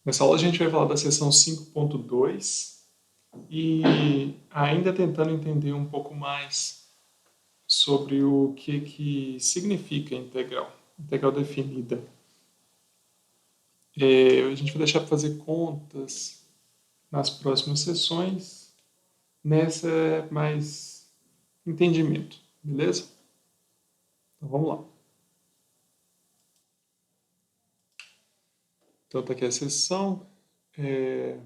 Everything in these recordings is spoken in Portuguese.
Nessa aula a gente vai falar da seção 5.2 e ainda tentando entender um pouco mais sobre o que significa integral, integral definida. A gente vai deixar para fazer contas nas próximas sessões, nessa é mais entendimento, beleza? Então vamos lá. Então tá aqui a sessão. É...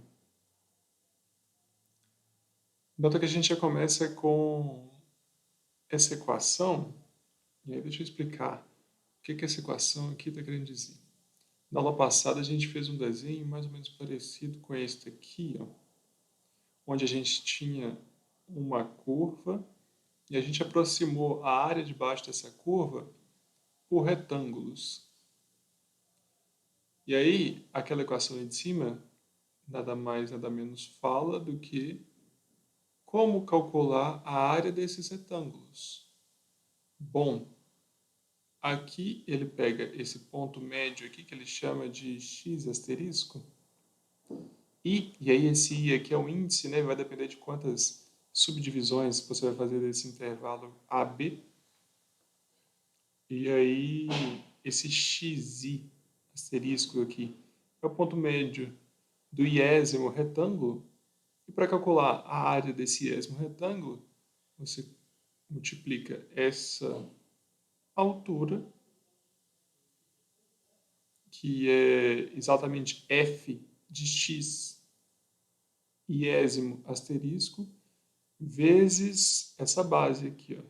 Nota que a gente já começa com essa equação, e aí deixa eu explicar o que essa equação aqui está querendo dizer. Na aula passada a gente fez um desenho mais ou menos parecido com este aqui, ó, onde a gente tinha uma curva e a gente aproximou a área de baixo dessa curva por retângulos. E aí, aquela equação ali de cima, nada mais, nada menos fala do que como calcular a área desses retângulos. Bom, aqui ele pega esse ponto médio aqui, que ele chama de x asterisco, e aí esse I aqui é o índice, né? Vai depender de quantas subdivisões você vai fazer desse intervalo AB. E aí esse xi asterisco aqui é o ponto médio do iésimo retângulo. E para calcular a área desse iésimo retângulo, você multiplica essa altura, que é exatamente f de x iésimo asterisco, vezes essa base aqui, ó.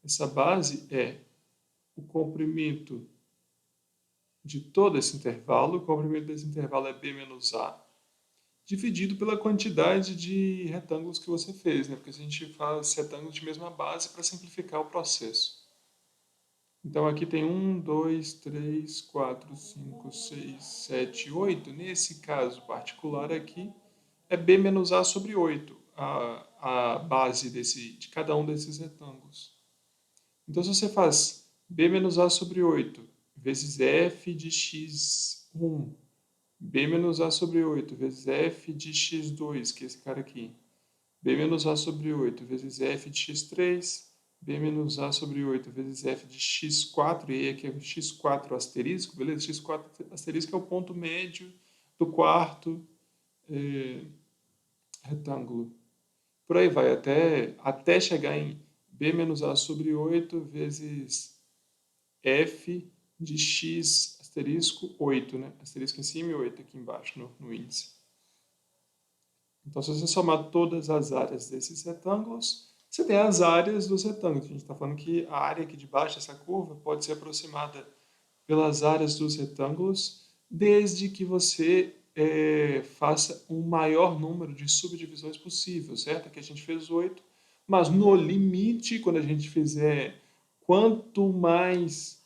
Essa base é o comprimento de todo esse intervalo, o comprimento desse intervalo é b menos a, dividido pela quantidade de retângulos que você fez, né? Porque a gente faz retângulos de mesma base para simplificar o processo. Então aqui tem 1, 2, 3, 4, 5, 6, 7, 8. Nesse caso particular aqui, é b menos a sobre 8, a base de cada um desses retângulos. Então, se você faz b menos a sobre 8 vezes f de x1, b menos a sobre 8 vezes f de x2, que é esse cara aqui, b menos a sobre 8 vezes f de x3, b menos a sobre 8 vezes f de x4, e aí aqui é o x4 asterisco, beleza? x4 asterisco é o ponto médio do quarto retângulo. Por aí vai, até chegar em b menos a sobre 8 vezes f de x asterisco 8, né? Asterisco em cima e 8 aqui embaixo no índice. Então, se você somar todas as áreas desses retângulos, você tem as áreas dos retângulos. A gente está falando que a área aqui de baixo dessa curva pode ser aproximada pelas áreas dos retângulos, desde que você faça um maior número de subdivisões possível, certo? Aqui a gente fez 8, mas no limite, quando a gente fizer quanto mais,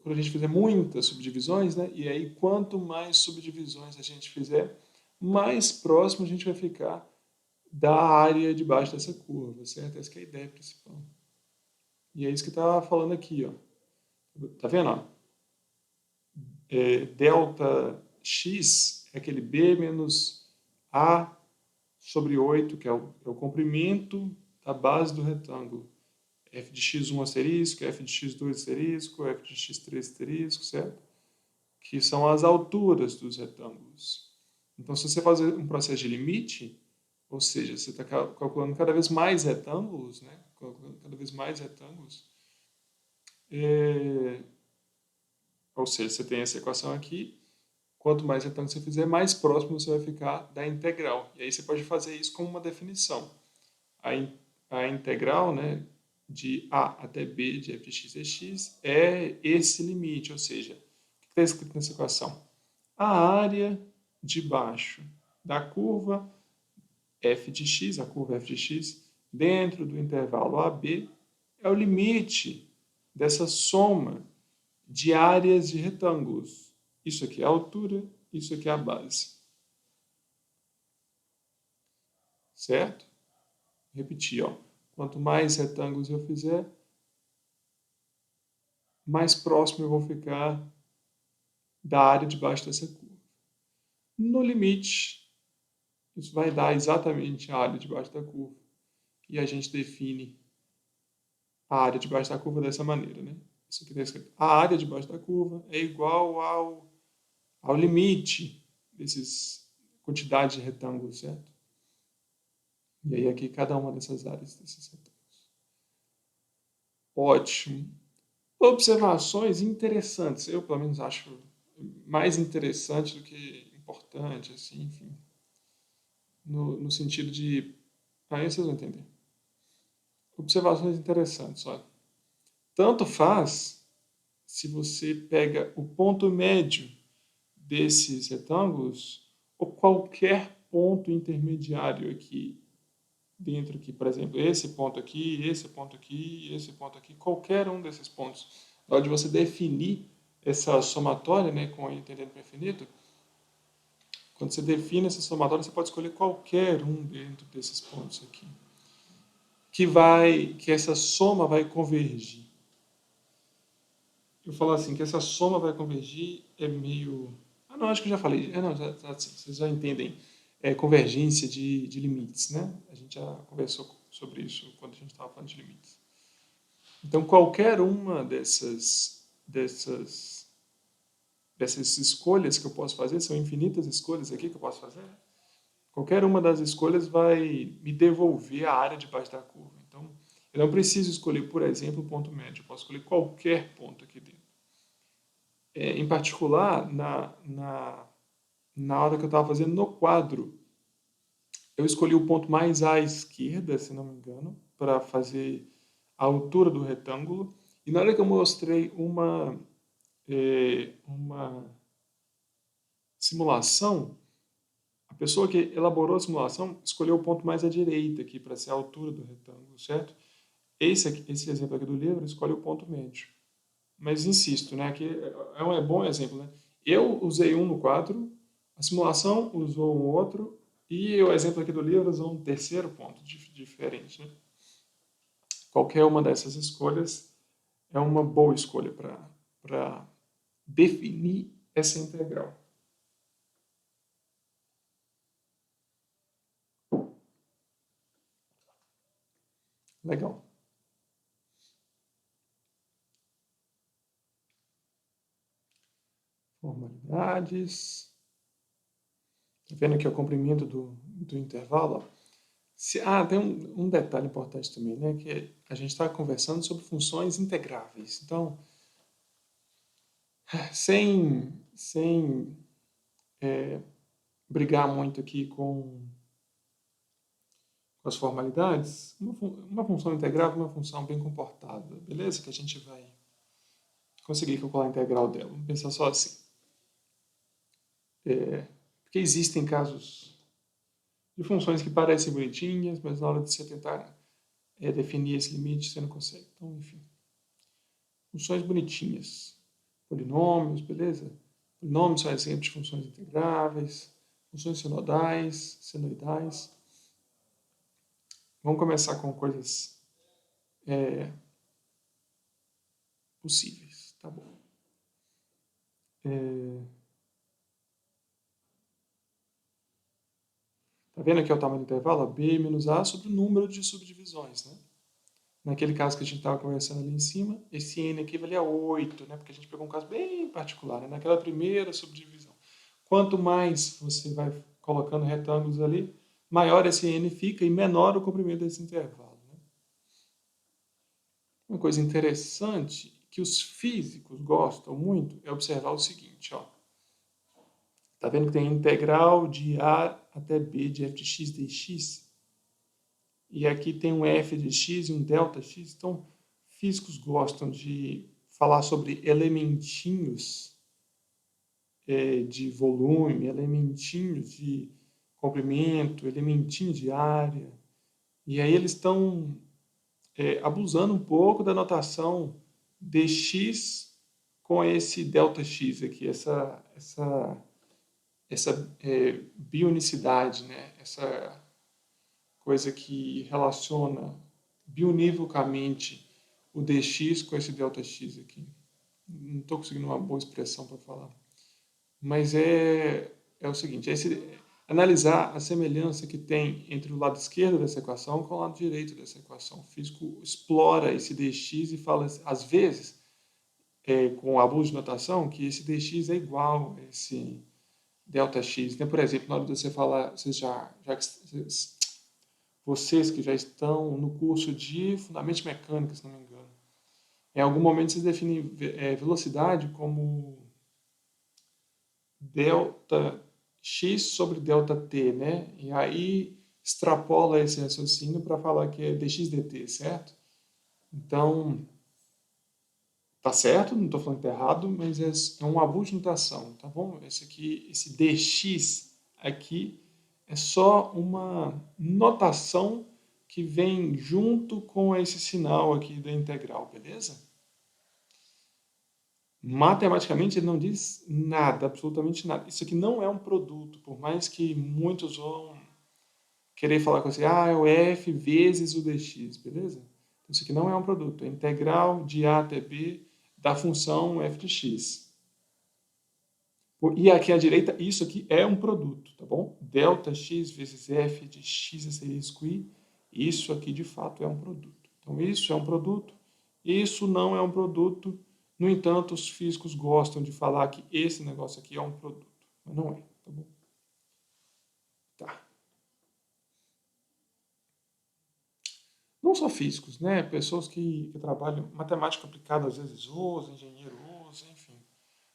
quando a gente fizer muitas subdivisões, né? E aí quanto mais subdivisões a gente fizer, mais próximo a gente vai ficar da área de baixo dessa curva, certo? Essa que é a ideia principal. E é isso que está falando aqui, ó. Tá vendo? Ó? Delta x é aquele b menos a sobre 8, que é o comprimento da base do retângulo. F de x1 asterisco, f de x2 asterisco, f de x3 asterisco, certo? Que são as alturas dos retângulos. Então, se você fazer um processo de limite, ou seja, você está calculando cada vez mais retângulos, né? Calculando cada vez mais retângulos, ou seja, você tem essa equação aqui, quanto mais retângulos você fizer, mais próximo você vai ficar da integral. E aí você pode fazer isso como uma definição. A integral, né, de a até b de f de x é x é esse limite, ou seja, o que está escrito nessa equação? A área de baixo da curva f de x, a curva f de x, dentro do intervalo AB, é o limite dessa soma de áreas de retângulos. Isso aqui é a altura, isso aqui é a base. Certo? Repetir, ó. Quanto mais retângulos eu fizer, mais próximo eu vou ficar da área de baixo dessa curva. No limite, isso vai dar exatamente a área debaixo da curva. E a gente define a área debaixo da curva dessa maneira, né? Isso aqui está escrito. A área debaixo da curva é igual ao limite desses quantidade de retângulos, certo? E aí aqui cada uma dessas áreas desses retângulos. Ótimo. Observações interessantes. Eu, pelo menos, acho mais interessante do que importante, assim, enfim. No sentido de... Aí vocês vão entender. Observações interessantes, olha. Tanto faz se você pega o ponto médio desses retângulos ou qualquer ponto intermediário aqui dentro aqui, por exemplo, esse ponto aqui, esse ponto aqui, esse ponto aqui, qualquer um desses pontos. Na hora de você definir essa somatória, né, com a entendendo para infinito, quando você define essa somatória, você pode escolher qualquer um dentro desses pontos aqui, que essa soma vai convergir. Eu falo assim, que essa soma vai convergir é meio... Ah, não, acho que eu já falei. Não, assim, vocês já entendem. É convergência de limites, né? A gente já conversou sobre isso quando a gente estava falando de limites. Então, qualquer uma dessas escolhas que eu posso fazer, são infinitas escolhas aqui que eu posso fazer, qualquer uma das escolhas vai me devolver a área debaixo da curva. Então, eu não preciso escolher, por exemplo, o ponto médio. Eu posso escolher qualquer ponto aqui dentro. Em particular, na hora que eu estava fazendo no quadro, eu escolhi o ponto mais à esquerda, se não me engano, para fazer a altura do retângulo. E na hora que eu mostrei uma simulação, a pessoa que elaborou a simulação escolheu o ponto mais à direita aqui para ser a altura do retângulo, certo? Esse exemplo aqui do livro escolhe o ponto médio. Mas insisto, né, que é um bom exemplo, né? Eu usei um no quadro, a simulação usou um outro, e o exemplo aqui do livro usou um terceiro ponto diferente, né? Qualquer uma dessas escolhas é uma boa escolha para definir essa integral. Legal. Formalidades. Tá vendo aqui o comprimento do intervalo? Tem um detalhe importante também, né? Que a gente está conversando sobre funções integráveis. Então, sem brigar muito aqui com as formalidades, uma função integrável é uma função bem comportada, beleza? Que a gente vai conseguir calcular a integral dela. Vamos pensar só assim. Porque existem casos de funções que parecem bonitinhas, mas na hora de você tentar definir esse limite, você não consegue. Então, enfim. Funções bonitinhas. Polinômios, beleza? Polinômios são exemplos de funções integráveis. Funções sinodais, senoidais. Vamos começar com coisas possíveis, tá bom? Tá vendo aqui o tamanho do intervalo? B menos A sobre o número de subdivisões, né? Naquele caso que a gente estava conversando ali em cima, esse N aqui valia 8, né? Porque a gente pegou um caso bem particular, né? Naquela primeira subdivisão. Quanto mais você vai colocando retângulos ali, maior esse N fica e menor o comprimento desse intervalo. Né? Uma coisa interessante que os físicos gostam muito é observar o seguinte, ó. Tá vendo que tem integral de A até B de f de x dx? E aqui tem um f de x e um delta x. Então, físicos gostam de falar sobre elementinhos de volume, elementinhos de comprimento, elementinhos de área. E aí eles estão abusando um pouco da notação dx com esse delta x aqui, essa bionicidade, né? Essa coisa que relaciona biunivocamente o dx com esse Δx aqui. Não estou conseguindo uma boa expressão para falar. Mas é é o seguinte, analisar a semelhança que tem entre o lado esquerdo dessa equação com o lado direito dessa equação. O físico explora esse dx e fala, às vezes, com abuso de notação, que esse dx é igual a esse delta x. Né? Por exemplo, na hora de você falar, vocês que já estão no curso de Fundamentos de Mecânica, se não me engano, em algum momento vocês definem velocidade como delta x sobre delta t, né? E aí extrapola esse raciocínio para falar que é dx dt, certo? Então, tá certo, não estou falando que tá errado, mas é um abuso de notação, tá bom? Esse dx aqui é só uma notação que vem junto com esse sinal aqui da integral, beleza? Matematicamente ele não diz nada, absolutamente nada. Isso aqui não é um produto, por mais que muitos vão querer falar com você, é o f vezes o dx, beleza? Então, isso aqui não é um produto, é integral de a até b da função f de x. E aqui à direita, isso aqui é um produto, tá bom? Delta x vezes f de x asterisco i, isso aqui de fato é um produto. Então, isso é um produto, isso não é um produto. No entanto, os físicos gostam de falar que esse negócio aqui é um produto, mas não é, tá bom? Tá. Não só físicos, né? Pessoas que trabalham matemática aplicada, às vezes usa, engenheiro usa, enfim.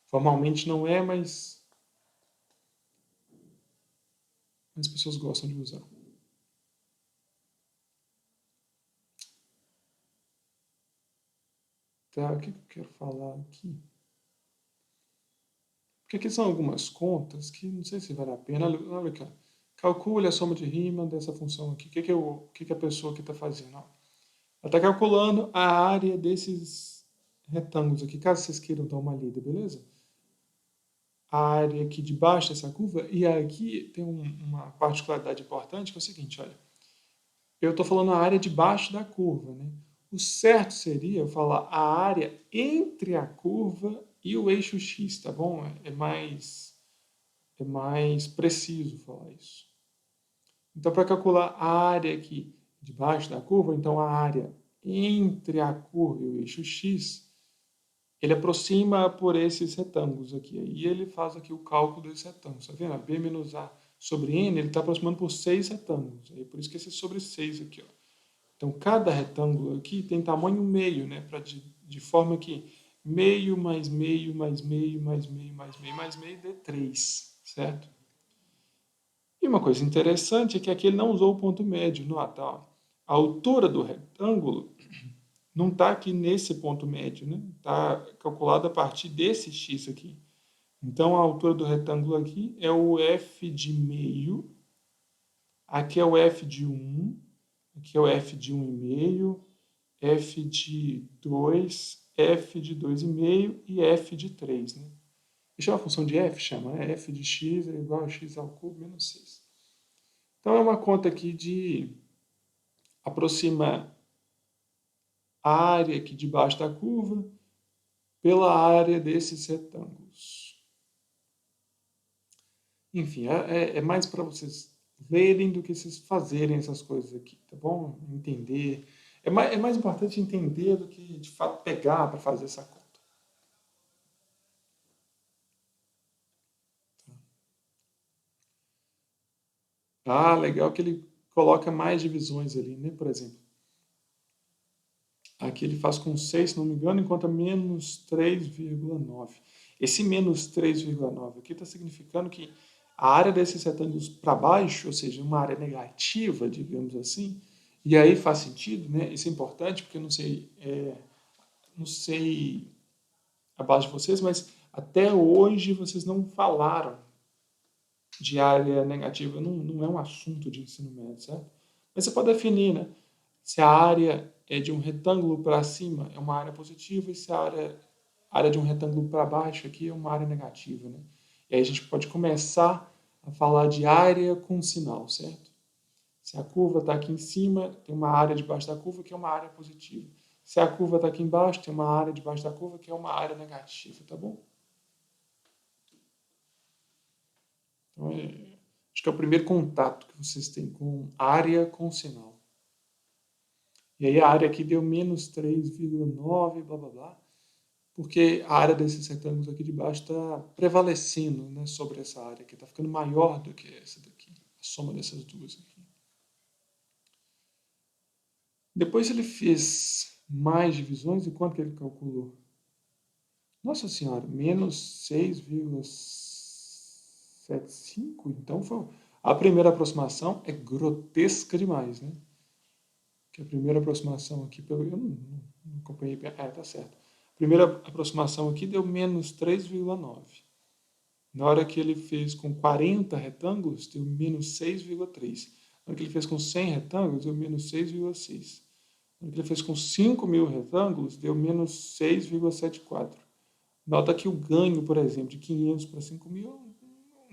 Formalmente não é, mas as pessoas gostam de usar. Tá, o que eu quero falar aqui? Porque aqui são algumas contas que não sei se vale a pena. Olha aqui, ó. Calcule a soma de Riemann dessa função aqui. O que a pessoa aqui está fazendo? Ó. Ela está calculando a área desses retângulos aqui, caso vocês queiram dar uma lida, beleza? A área aqui de baixo dessa curva, e aqui tem uma particularidade importante, que é o seguinte, olha. Eu estou falando a área de baixo da curva, né? O certo seria eu falar a área entre a curva e o eixo x, tá bom? É mais preciso falar isso. Então, para calcular a área aqui de baixo da curva, então a área entre a curva e o eixo x, ele aproxima por esses retângulos aqui. E ele faz aqui o cálculo desses retângulos. Tá vendo? B menos A sobre N, ele está aproximando por 6 retângulos. Aí, por isso que esse sobre 6 aqui. Ó. Então, cada retângulo aqui tem tamanho meio, né? De forma que meio mais meio mais meio mais meio mais meio mais meio dê 3, certo? E uma coisa interessante é que aqui ele não usou o ponto médio. Nota, ó. A altura do retângulo não está aqui nesse ponto médio, né? Está calculada a partir desse x aqui. Então, a altura do retângulo aqui é o f de meio, aqui é o f de 1, aqui é o f de 1,5, f de 2, f de 2,5 e f de 3. Né? Isso é uma função de f, chama, né? F de x é igual a x ao cubo menos 6. Então, é uma conta aqui de aproximar a área aqui debaixo da curva pela área desses retângulos. Enfim, é mais para vocês lerem do que vocês fazerem essas coisas aqui, tá bom? Entender. É mais importante entender do que, de fato, pegar para fazer essa conta. Ah, legal que ele coloca mais divisões ali, né? Por exemplo, aqui ele faz com 6, se não me engano, enquanto a menos 3,9. Esse menos 3,9 aqui está significando que a área desses retângulos para baixo, ou seja, uma área negativa, digamos assim, e aí faz sentido, né? Isso é importante porque eu não sei a base de vocês, mas até hoje vocês não falaram de área negativa, não é um assunto de ensino médio, certo? Mas você pode definir, né? Se a área é de um retângulo para cima é uma área positiva e se a área de um retângulo para baixo aqui é uma área negativa, né? E aí a gente pode começar a falar de área com sinal, certo? Se a curva está aqui em cima, tem uma área debaixo da curva que é uma área positiva. Se a curva está aqui embaixo, tem uma área debaixo da curva que é uma área negativa, tá bom? Então, acho que é o primeiro contato que vocês têm com área com sinal. E aí a área aqui deu menos 3,9, blá blá blá, porque a área desses retângulos aqui de baixo está prevalecendo, né, sobre essa área aqui, está ficando maior do que essa daqui, a soma dessas duas aqui. Depois ele fez mais divisões e quanto que ele calculou? Nossa Senhora, menos 6,75? Então foi. A primeira aproximação é grotesca demais, né? Que a primeira aproximação aqui, eu não acompanhei bem. Tá certo. A primeira aproximação aqui deu menos 3,9. Na hora que ele fez com 40 retângulos, deu menos 6,3. Na hora que ele fez com 100 retângulos, deu menos 6,6. Na hora que ele fez com 5.000 retângulos, deu menos 6,74. Nota que o ganho, por exemplo, de 500 para 5.000 é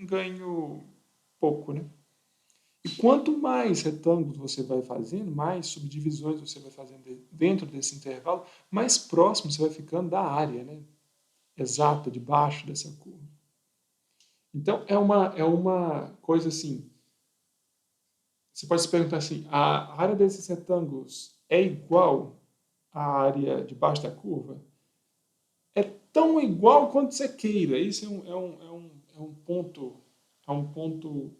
um ganho pouco, né? E quanto mais retângulos você vai fazendo, mais subdivisões você vai fazendo dentro desse intervalo, mais próximo você vai ficando da área, né, exata, debaixo dessa curva. Então, é uma coisa assim, você pode se perguntar assim, a área desses retângulos é igual à área debaixo da curva? É tão igual quanto você queira. Isso é um ponto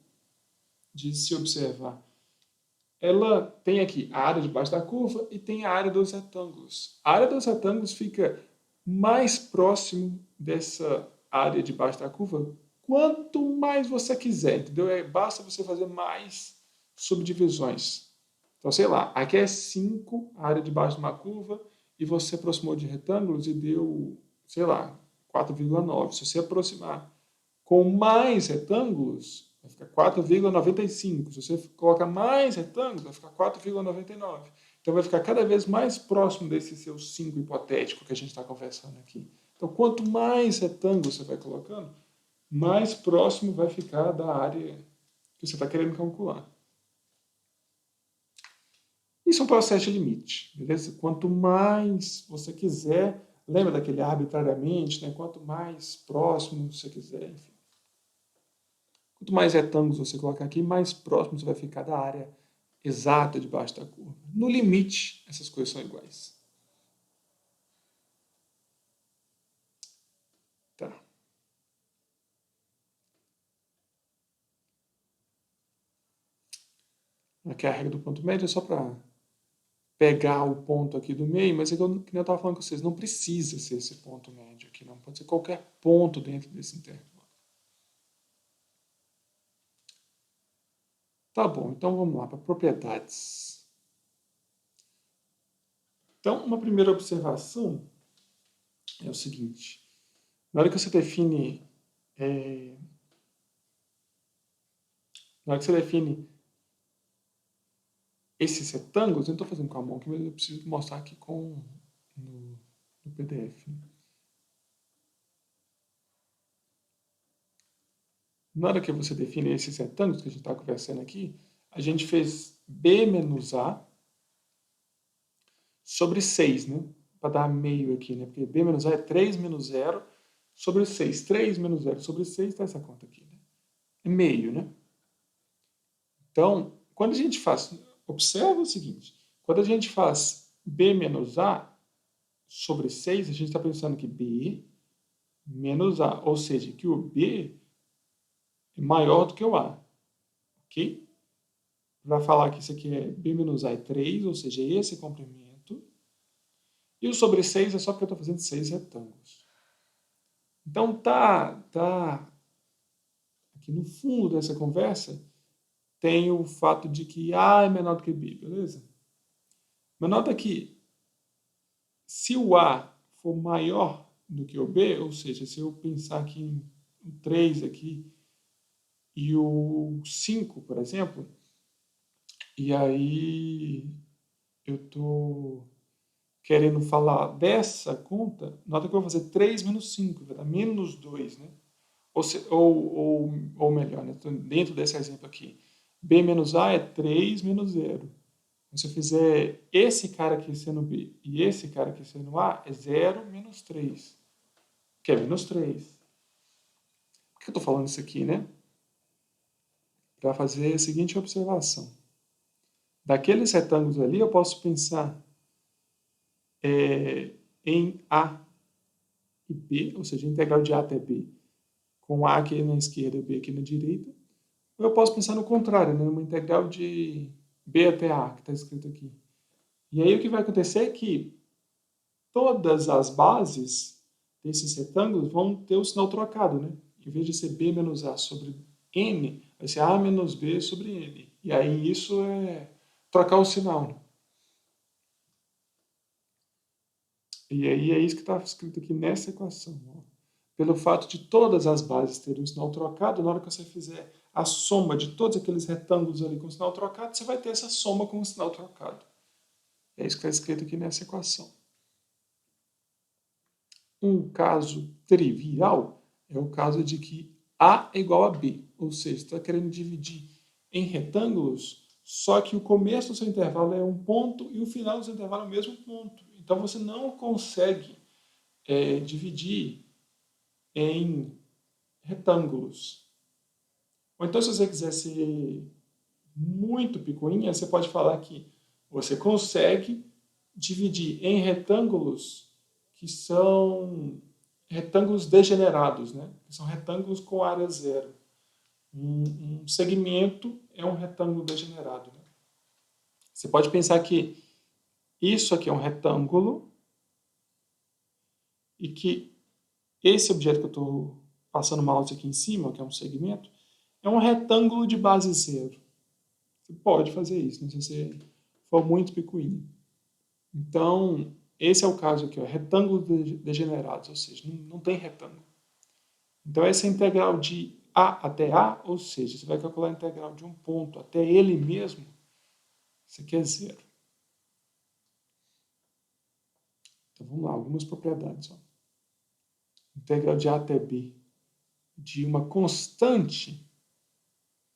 de se observar. Ela tem aqui a área debaixo da curva e tem a área dos retângulos. A área dos retângulos fica mais próximo dessa área debaixo da curva quanto mais você quiser, entendeu? Basta você fazer mais subdivisões. Então, sei lá, aqui é 5, a área debaixo de uma curva, e você aproximou de retângulos e deu, sei lá, 4,9. Se você aproximar com mais retângulos, vai ficar 4,95. Se você coloca mais retângulos, vai ficar 4,99. Então vai ficar cada vez mais próximo desse seu 5 hipotético que a gente está conversando aqui. Então, quanto mais retângulos você vai colocando, mais próximo vai ficar da área que você está querendo calcular. Isso é um processo de limite, beleza? Quanto mais você quiser, lembra daquele arbitrariamente, né? Quanto mais próximo você quiser, enfim. Quanto mais retângulos você colocar aqui, mais próximo você vai ficar da área exata debaixo da curva. No limite, essas coisas são iguais. Tá. Aqui é a regra do ponto médio, é só para pegar o ponto aqui do meio, mas é que eu estava falando com vocês, não precisa ser esse ponto médio aqui, não. Pode ser qualquer ponto dentro desse intervalo. Tá bom, então vamos lá para propriedades. Então, uma primeira observação é o seguinte: na hora que você define, na hora que você define esses retângulos, eu não estou fazendo com a mão aqui, mas eu preciso mostrar aqui no PDF. Na hora que você define esses retângulos que a gente está conversando aqui, a gente fez B menos A sobre 6, né? Para dar meio aqui, né? Porque B menos A é 3 menos 0 sobre 6. 3 menos 0 sobre 6 está essa conta aqui, né? É meio, né? Então, quando a gente faz, observa o seguinte, quando a gente faz B menos A sobre 6, a gente está pensando que B menos A, ou seja, que o B é maior do que o A, ok? Vai falar que isso aqui é B menos A é 3, ou seja, esse comprimento, e o sobre 6 é só porque eu estou fazendo 6 retângulos. Então, aqui no fundo dessa conversa, tem o fato de que A é menor do que B, beleza? Mas nota que se o A for maior do que o B, ou seja, se eu pensar aqui em o 3 aqui e o 5, por exemplo, e aí eu estou querendo falar dessa conta, nota que eu vou fazer 3 menos 5, vai dar menos 2, né? Ou melhor, né? Dentro desse exemplo aqui, B menos A é 3 menos 0. Se eu fizer esse cara aqui sendo B e esse cara aqui sendo A, é 0 menos 3, que é menos 3. Por que eu estou falando isso aqui, né? para fazer a seguinte observação. Daqueles retângulos ali, eu posso pensar em A e B, ou seja, integral de A até B, com A aqui na esquerda e B aqui na direita. Ou eu posso pensar no contrário, né? Uma integral de B até A, que está escrito aqui. E aí o que vai acontecer é que todas as bases desses retângulos vão ter o sinal trocado, né? Em vez de ser B menos A sobre N, vai ser A menos B sobre N. E aí isso é trocar o sinal, né? E aí é isso que está escrito aqui nessa equação. Ó. Pelo fato de todas as bases terem o sinal trocado, na hora que você fizer a soma de todos aqueles retângulos ali com o sinal trocado, você vai ter essa soma com o sinal trocado. É isso que está escrito aqui nessa equação. Um caso trivial é o caso de que A é igual a B, ou seja, está querendo dividir em retângulos, só que o começo do seu intervalo é um ponto e o final do seu intervalo é o mesmo ponto. Então você não consegue dividir em retângulos. Ou então, se você quiser ser muito picuinha, você pode falar que você consegue dividir em retângulos que são retângulos degenerados, né? Que são retângulos com área zero. Um segmento é um retângulo degenerado. Né? Você pode pensar que isso aqui é um retângulo e que esse objeto que eu estou passando o mouse aqui em cima, que é um segmento, é um retângulo de base zero. Você pode fazer isso, né? Se você for muito picuinha. Então, esse é o caso aqui, ó, retângulos degenerados, ou seja, não tem retângulo. Então, essa é a integral de A até A, ou seja, você vai calcular a integral de um ponto até ele mesmo, isso aqui é zero. Então, vamos lá, algumas propriedades. Ó. Integral de A até B de uma constante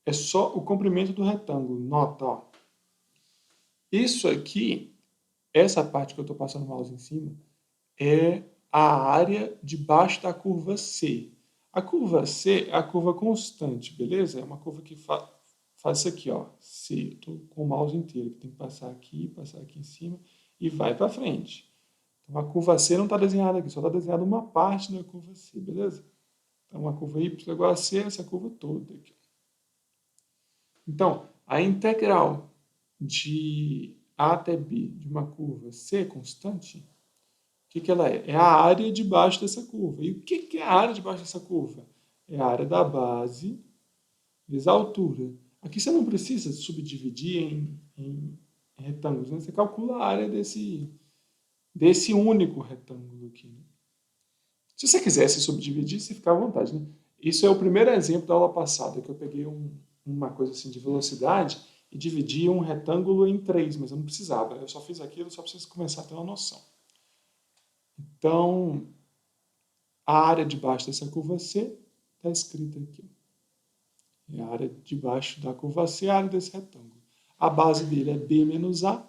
é só o comprimento do retângulo. Nota, ó. Isso aqui, essa parte que eu estou passando o mouse em cima, é a área debaixo da curva C. A curva C é a curva constante, beleza? É uma curva que faz isso aqui, ó. C, eu estou com o mouse inteiro, tem que passar aqui em cima e vai para frente. Então a curva C não está desenhada aqui, só está desenhada uma parte da curva C, beleza? Então a curva Y é igual a C, essa curva toda aqui. Então, a integral de A até B de uma curva C constante, o que ela é? É a área debaixo dessa curva. E o que é a área debaixo dessa curva? É a área da base vezes a altura. Aqui você não precisa subdividir em retângulos, né? Você calcula a área desse único retângulo aqui. Né? Se você quisesse subdividir, você fica à vontade. Né? Isso é o primeiro exemplo da aula passada, que eu peguei uma coisa assim de velocidade e dividi um retângulo em 3, mas eu não precisava. Eu só fiz aquilo só para vocês começarem a ter uma noção. Então, a área debaixo dessa curva C está escrita aqui. É a área debaixo da curva C, a área desse retângulo. A base dele é B menos A.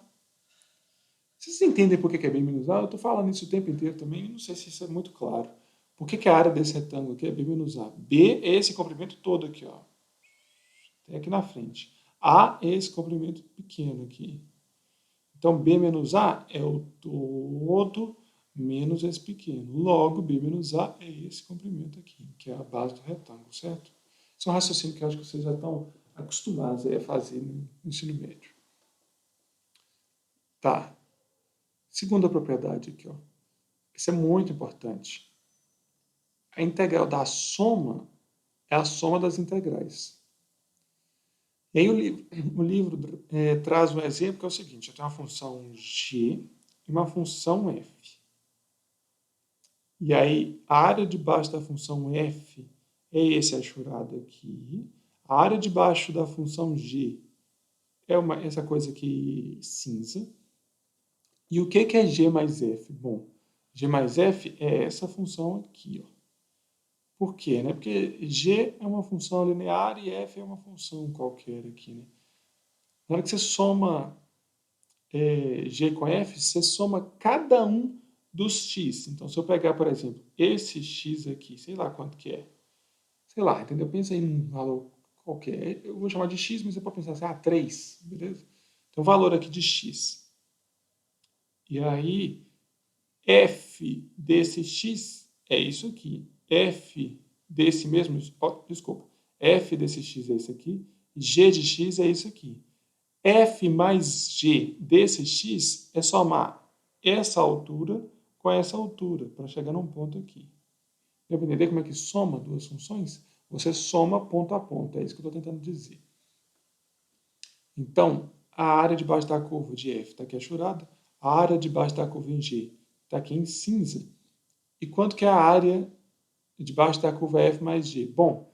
Vocês entendem por que é B menos A? Eu estou falando isso o tempo inteiro também, não sei se isso é muito claro. Por que a área desse retângulo aqui é B menos A? B é esse comprimento todo aqui, ó. Até aqui na frente. A é esse comprimento pequeno aqui. Então, B menos A é o todo menos esse pequeno. Logo, B menos A é esse comprimento aqui, que é a base do retângulo, certo? Esse é um raciocínio que eu acho que vocês já estão acostumados a fazer no ensino médio. Tá. Segunda propriedade aqui, ó. Isso é muito importante. A integral da soma é a soma das integrais. E aí o livro traz um exemplo que é o seguinte, eu tenho uma função g e uma função f. E aí a área debaixo da função f é esse achurado aqui. A área debaixo da função g é essa coisa aqui cinza. E o que é g mais f? Bom, g mais f é essa função aqui, ó. Por quê? Né? Porque g é uma função linear e f é uma função qualquer aqui. Né? Na hora que você soma g com f, você soma cada um dos x. Então, se eu pegar, por exemplo, esse x aqui, sei lá quanto que é. Sei lá, entendeu? Pensa aí num valor qualquer, eu vou chamar de x, mas você pode pensar assim, 3, beleza? Então, o valor aqui de x. E aí, f desse x é isso aqui. F desse mesmo, desculpa, f desse x é isso aqui, g de x é isso aqui. F mais g desse x é somar essa altura com essa altura, para chegar num ponto aqui. Deu para entender como é que soma duas funções? Você soma ponto a ponto, é isso que eu estou tentando dizer. Então, a área debaixo da curva de f está aqui achurada, a área debaixo da curva em g está aqui em cinza. E quanto que é a área debaixo da curva f mais g? Bom,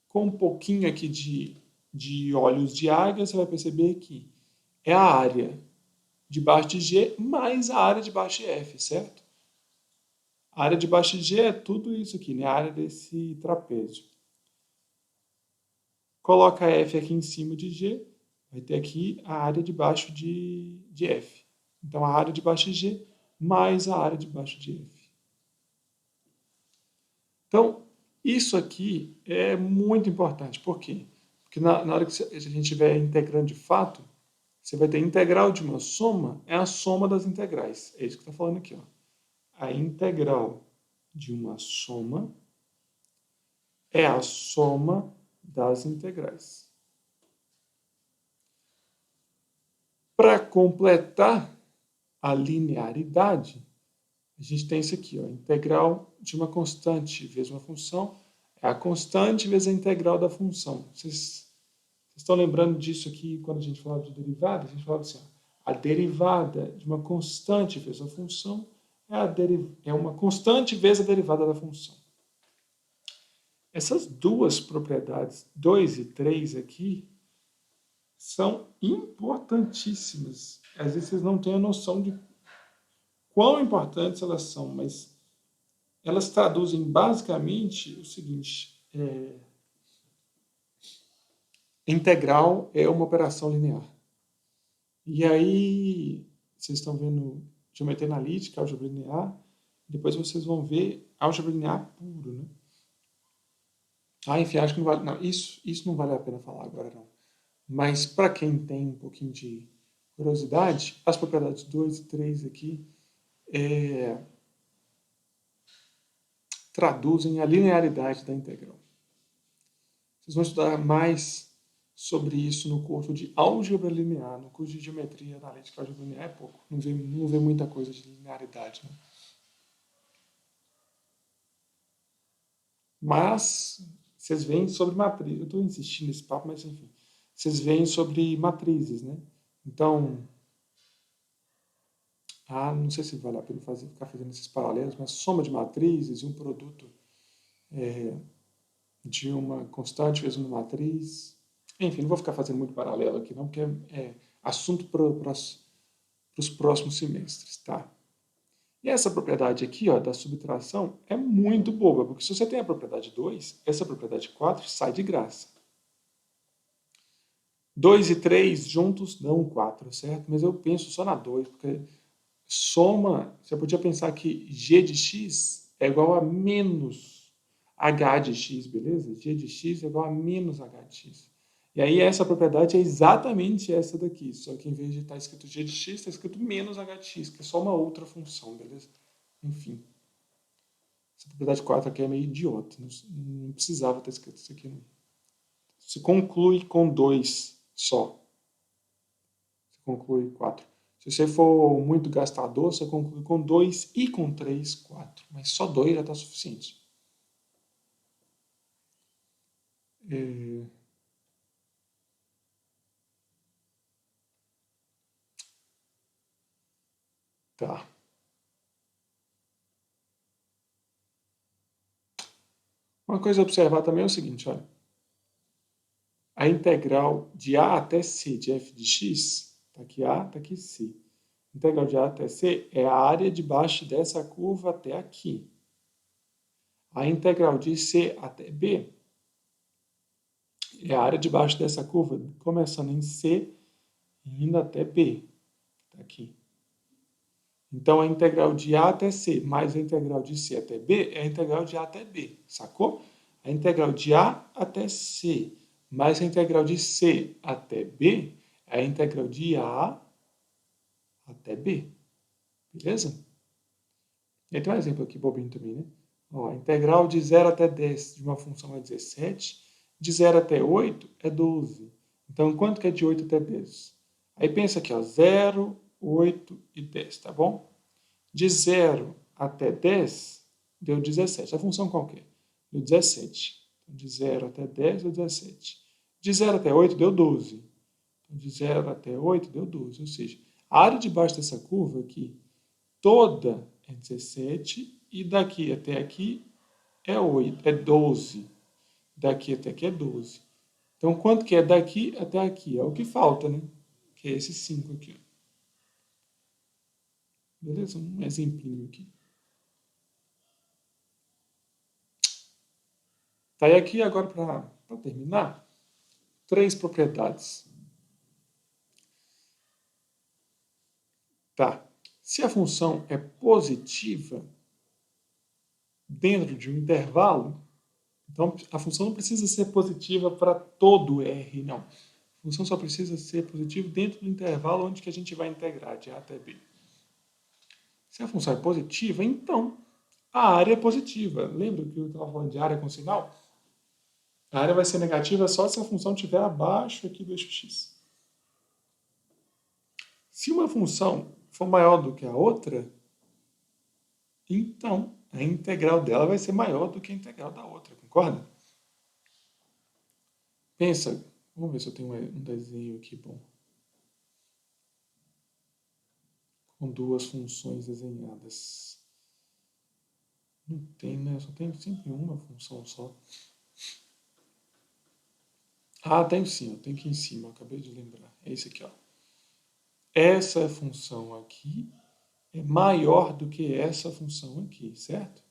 com um pouquinho aqui de olhos de águia, você vai perceber que é a área debaixo de G mais a área debaixo de F, certo? A área debaixo de G é tudo isso aqui, né? A área desse trapézio. Coloca F aqui em cima de G, vai ter aqui a área debaixo de F. Então, a área debaixo de G mais a área debaixo de F. Então, isso aqui é muito importante. Por quê? Porque na hora que a gente estiver integrando de fato, você vai ter integral de uma soma, é a soma das integrais. É isso que está falando aqui. Ó. A integral de uma soma é a soma das integrais. Para completar a linearidade, a gente tem isso aqui, ó, integral de uma constante vezes uma função, é a constante vezes a integral da função. Vocês estão lembrando disso aqui quando a gente falava de derivada? A gente falava assim, ó, a derivada de uma constante vezes a função é uma constante vezes a derivada da função. Essas duas propriedades, 2 e 3 aqui, são importantíssimas. Às vezes vocês não têm a noção de quão importantes elas são, mas elas traduzem basicamente o seguinte: integral é uma operação linear. E aí, vocês estão vendo geometria analítica, álgebra linear, depois vocês vão ver álgebra linear puro, né? Enfim, acho que não vale. Não, isso não vale a pena falar agora, não. Mas para quem tem um pouquinho de curiosidade, as propriedades 2 e 3 aqui traduzem a linearidade da integral. Vocês vão estudar mais sobre isso no curso de álgebra linear, no curso de geometria analítica. Álgebra linear é pouco, não vê muita coisa de linearidade. Né? Mas vocês veem sobre matrizes. Eu estou insistindo nesse papo, mas enfim. Vocês veem sobre matrizes, né? Então, não sei se vale a pena ficar fazendo esses paralelos, mas soma de matrizes e um produto de uma constante vezes uma matriz. Enfim, não vou ficar fazendo muito paralelo aqui, não, porque é assunto para os próximos semestres, tá? E essa propriedade aqui, ó, da subtração, é muito boba, porque se você tem a propriedade 2, essa propriedade 4 sai de graça. 2 e 3 juntos dão 4, certo? Mas eu penso só na 2, porque soma, você podia pensar que g de x é igual a menos h de x, beleza? G de x é igual a menos h de x. E aí essa propriedade é exatamente essa daqui, só que em vez de estar escrito g de x, está escrito menos h de x, que é só uma outra função, beleza? Enfim. Essa propriedade 4 aqui é meio idiota, não precisava ter escrito isso aqui, não. Se conclui com 2 só. Você conclui 4. Se você for muito gastador, você conclui com 2 e com 3, 4. Mas só 2 já está suficiente. Tá. Uma coisa a observar também é o seguinte, olha. A integral de A até C de f de x, está aqui A, está aqui C. A integral de A até C é a área debaixo dessa curva até aqui. A integral de C até B é a área debaixo dessa curva, começando em C e indo até B. Está aqui. Então, a integral de A até C mais a integral de C até B é a integral de A até B, sacou? a integral de A até C, mais a integral de C até B, é a integral de A até B. Beleza? E tem um exemplo aqui bobinho também, né? Ó, a integral de 0 até 10 de uma função é 17, de 0 até 8 é 12. Então, quanto que é de 8 até 10? Aí pensa aqui, ó, 0, 8 e 10, tá bom? De 0 até 10 deu 17. A função qual que é? Deu 17. Então, de 0 até 10 deu 17. De 0 até 8 deu 12. Então, de 0 até 8 deu 12. Ou seja, a área de baixo dessa curva aqui toda é 17 e daqui até aqui é 8, é 12. Daqui até aqui é 12. Então, quanto que é daqui até aqui? É o que falta, né? Que é esse 5 aqui. Beleza? Um exemplinho aqui. Tá, e aqui agora para terminar, 3 propriedades. Tá. Se a função é positiva dentro de um intervalo, então a função não precisa ser positiva para todo R, não. A função só precisa ser positiva dentro do intervalo onde que a gente vai integrar, de A até B. Se a função é positiva, então a área é positiva. Lembra que eu estava falando de área com sinal? A área vai ser negativa só se a função estiver abaixo aqui do eixo x. Se uma função for maior do que a outra, então a integral dela vai ser maior do que a integral da outra, concorda? Pensa, vamos ver se eu tenho um desenho aqui bom. Com duas funções desenhadas. Não tem, né? Só tem sempre uma função só. Ah, tenho sim, ó. Tem aqui em cima, acabei de lembrar. É esse aqui, ó. Essa função aqui é maior do que essa função aqui, certo?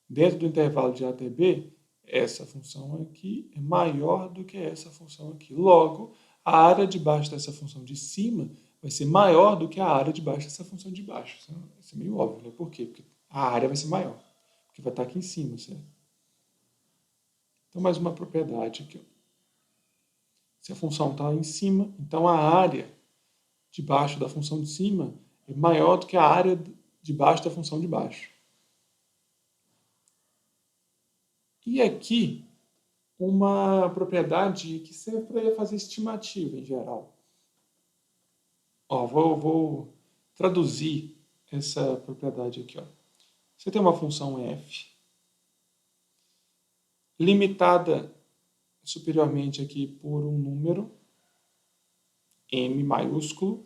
Dentro do intervalo de A até B, essa função aqui é maior do que essa função aqui. Logo, a área de baixo dessa função de cima vai ser maior do que a área de baixo dessa função de baixo. Isso é meio óbvio, né? Por quê? Porque a área vai ser maior, porque vai estar aqui em cima, certo? Então, mais uma propriedade aqui. Se a função está em cima, então a área de baixo da função de cima é maior do que a área de baixo da função de baixo. E aqui, uma propriedade que serve para fazer estimativa em geral. Ó, vou traduzir essa propriedade aqui. Ó. Você tem uma função f limitada superiormente aqui por um número m maiúsculo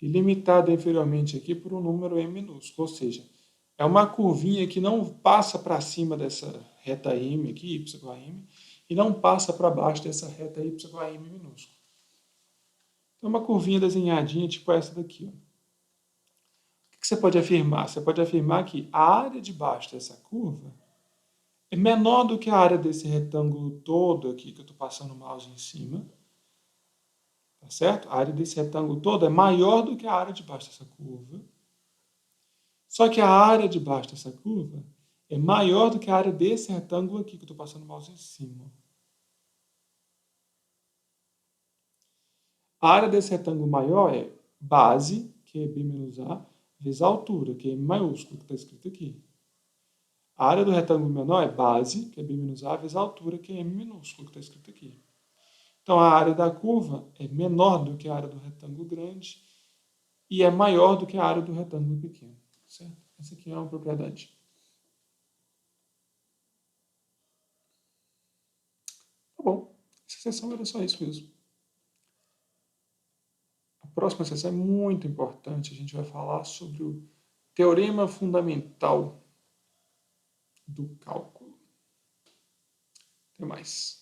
e limitada inferiormente aqui por um número m minúsculo, ou seja, é uma curvinha que não passa para cima dessa reta m aqui, y e não passa para baixo dessa reta y minúsculo. Então, uma curvinha desenhadinha tipo essa daqui. Ó. O que você pode afirmar? Você pode afirmar que a área de baixo dessa curva é menor do que a área desse retângulo todo aqui que eu estou passando o mouse em cima. Tá certo? A área desse retângulo todo é maior do que a área de baixo dessa curva. Só que a área de baixo dessa curva é maior do que a área desse retângulo aqui que eu estou passando o mouse em cima. A área desse retângulo maior é base, que é B menos A, vezes a altura, que é M maiúsculo, que está escrito aqui. A área do retângulo menor é base, que é B menos A, vezes a altura, que é M minúsculo, que está escrito aqui. Então, a área da curva é menor do que a área do retângulo grande e é maior do que a área do retângulo pequeno. Certo? Essa aqui é uma propriedade. Tá bom. Essa sessão era só isso mesmo. A próxima sessão é muito importante. A gente vai falar sobre o teorema fundamental do cálculo. Até mais.